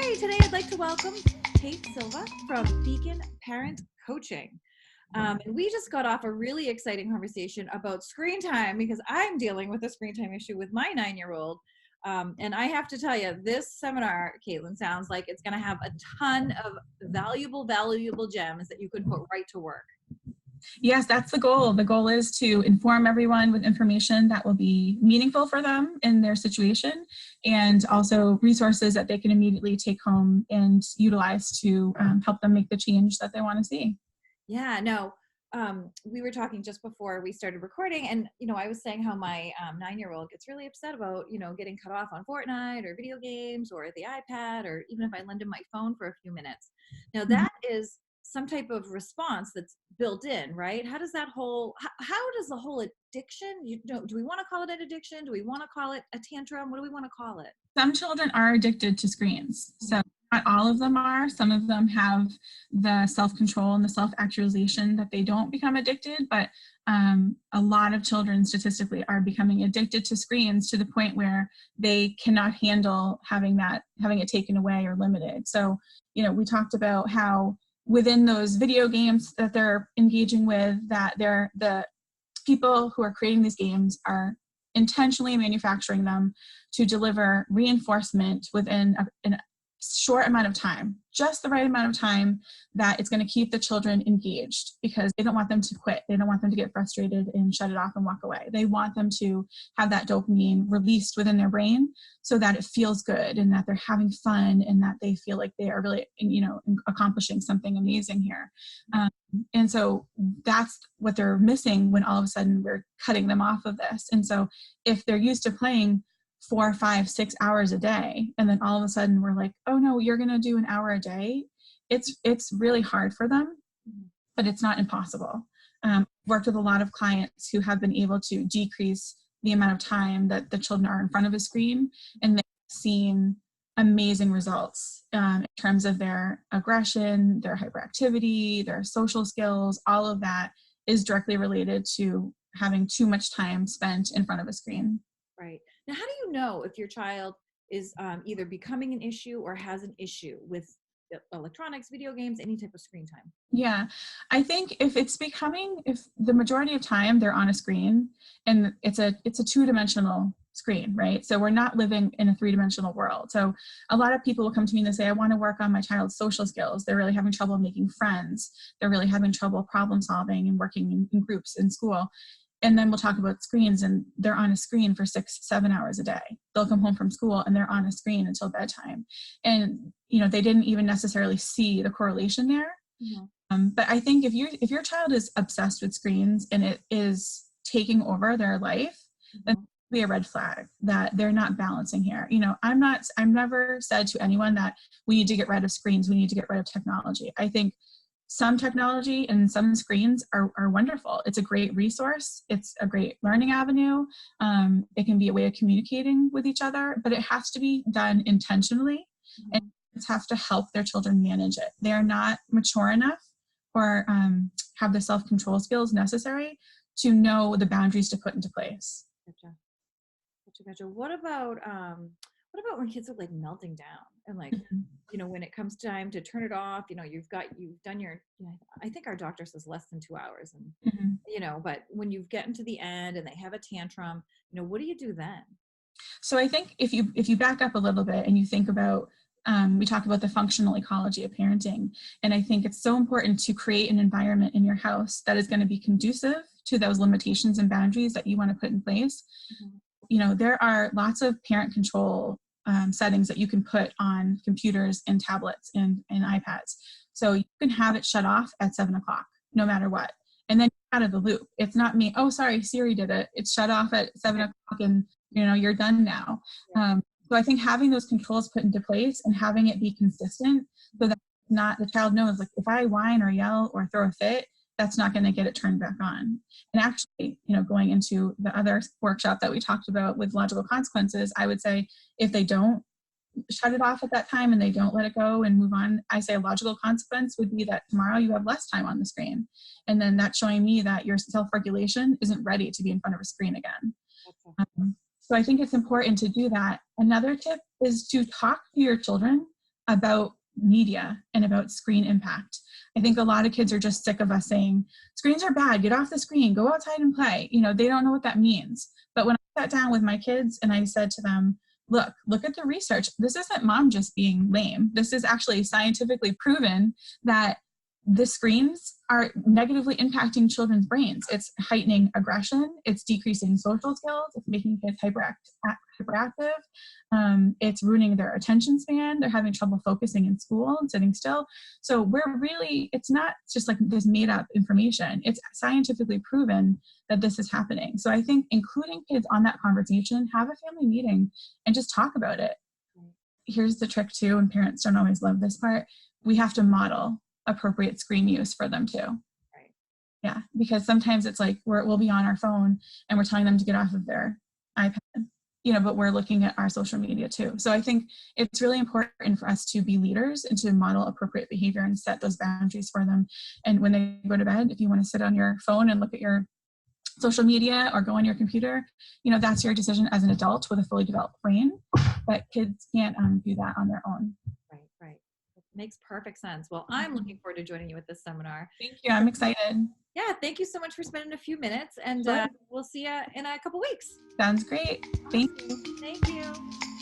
Hi, today I'd like to welcome Kate Silva from Beacon Parent Coaching. And we just got off a really exciting conversation about screen time because I'm dealing with a screen time issue with my 9-year-old. And I have to tell you, this seminar, Caitlin, sounds like it's going to have a ton of valuable gems that you could put right to work. Yes, that's the goal. The goal is to inform everyone with information that will be meaningful for them in their situation, and also resources that they can immediately take home and utilize to help them make the change that they want to see. Yeah, no, we were talking just before we started recording, and I was saying how my 9-year-old gets really upset about getting cut off on Fortnite or video games or the iPad, or even if I lend him my phone for a few minutes. Now that is some type of response that's built in, right? How does that whole, how does the whole addiction, do we want to call it an addiction? Do we want to call it a tantrum? What do we want to call it? Some children are addicted to screens. So not all of them are. Some of them have the self-control and the self-actualization that they don't become addicted, but a lot of children statistically are becoming addicted to screens to the point where they cannot handle having it taken away or limited. So, we talked about how within those video games that they're engaging with, that the people who are creating these games are intentionally manufacturing them to deliver reinforcement within a short amount of time, just the right amount of time that it's going to keep the children engaged, because they don't want them to quit. They don't want them to get frustrated and shut it off and walk away. They want them to have that dopamine released within their brain so that it feels good and that they're having fun and that they feel like they are really, accomplishing something amazing here. And so that's what they're missing when all of a sudden we're cutting them off of this. And so if they're used to playing 4, 5, 6 hours a day, and then all of a sudden we're like, oh no, you're going to do an hour a day, it's really hard for them, but it's not impossible. I've worked with a lot of clients who have been able to decrease the amount of time that the children are in front of a screen, and they've seen amazing results in terms of their aggression, their hyperactivity, their social skills. All of that is directly related to having too much time spent in front of a screen. Right. Now, how do you know if your child is either becoming an issue or has an issue with electronics, video games, any type of screen time? Yeah, I think if the majority of time they're on a screen, and it's a 2-dimensional screen, right? So we're not living in a 3-dimensional world. So a lot of people will come to me and they say, I want to work on my child's social skills. They're really having trouble making friends. They're really having trouble problem solving and working in groups in school. And then we'll talk about screens, and they're on a screen for 6, 7 hours a day. They'll come home from school and they're on a screen until bedtime. And, they didn't even necessarily see the correlation there. Mm-hmm. But I think if your child is obsessed with screens and it is taking over their life, then it would be a red flag that they're not balancing here. I've never said to anyone that we need to get rid of screens, we need to get rid of technology. I think some technology and some screens are wonderful. It's a great resource. It's a great learning avenue. It can be a way of communicating with each other, but it has to be done intentionally, and parents have to help their children manage it. They're not mature enough or have the self-control skills necessary to know the boundaries to put into place. Gotcha. What about when kids are like melting down and like, when it comes time to turn it off, you've done your, I think our doctor says less than 2 hours, and, but when you get into the end and they have a tantrum, what do you do then? So I think if you back up a little bit and you think about, we talk about the functional ecology of parenting, and I think it's so important to create an environment in your house that is going to be conducive to those limitations and boundaries that you want to put in place. There are lots of parent control settings that you can put on computers and tablets and iPads. So you can have it shut off at 7 o'clock, no matter what. And then you're out of the loop. It's not me, oh, sorry, Siri did it. It's shut off at 7 o'clock and, you're done now. So I think having those controls put into place and having it be consistent so that the child knows, like, if I whine or yell or throw a fit, that's not going to get it turned back on. And actually, going into the other workshop that we talked about with logical consequences, I would say if they don't shut it off at that time and they don't let it go and move on, I say a logical consequence would be that tomorrow you have less time on the screen. And then that's showing me that your self-regulation isn't ready to be in front of a screen again. So I think it's important to do that. Another tip is to talk to your children about media and about screen impact. I think a lot of kids are just sick of us saying, screens are bad, get off the screen, go outside and play. You know, they don't know what that means. But when I sat down with my kids and I said to them, look at the research. This isn't mom just being lame. This is actually scientifically proven that the screens are negatively impacting children's brains. It's heightening aggression. It's decreasing social skills. It's making kids hyperactive. It's ruining their attention span. They're having trouble focusing in school and sitting still. So it's not just like this made up information. It's scientifically proven that this is happening. So I think including kids on that conversation, have a family meeting and just talk about it. Here's the trick too, and parents don't always love this part. We have to model appropriate screen use for them too. Right. Yeah, because sometimes it's like we'll be on our phone and we're telling them to get off of their iPad, you know, but we're looking at our social media too. So I think it's really important for us to be leaders and to model appropriate behavior and set those boundaries for them. And when they go to bed, if you want to sit on your phone and look at your social media or go on your computer, you know, that's your decision as an adult with a fully developed brain, but kids can't do that on their own. Right. Makes perfect sense. Well, I'm looking forward to joining you at this seminar. Thank you. I'm excited. Yeah, thank you so much for spending a few minutes, and Sure. we'll see you in a couple weeks. Sounds great. Thank you. Thank you.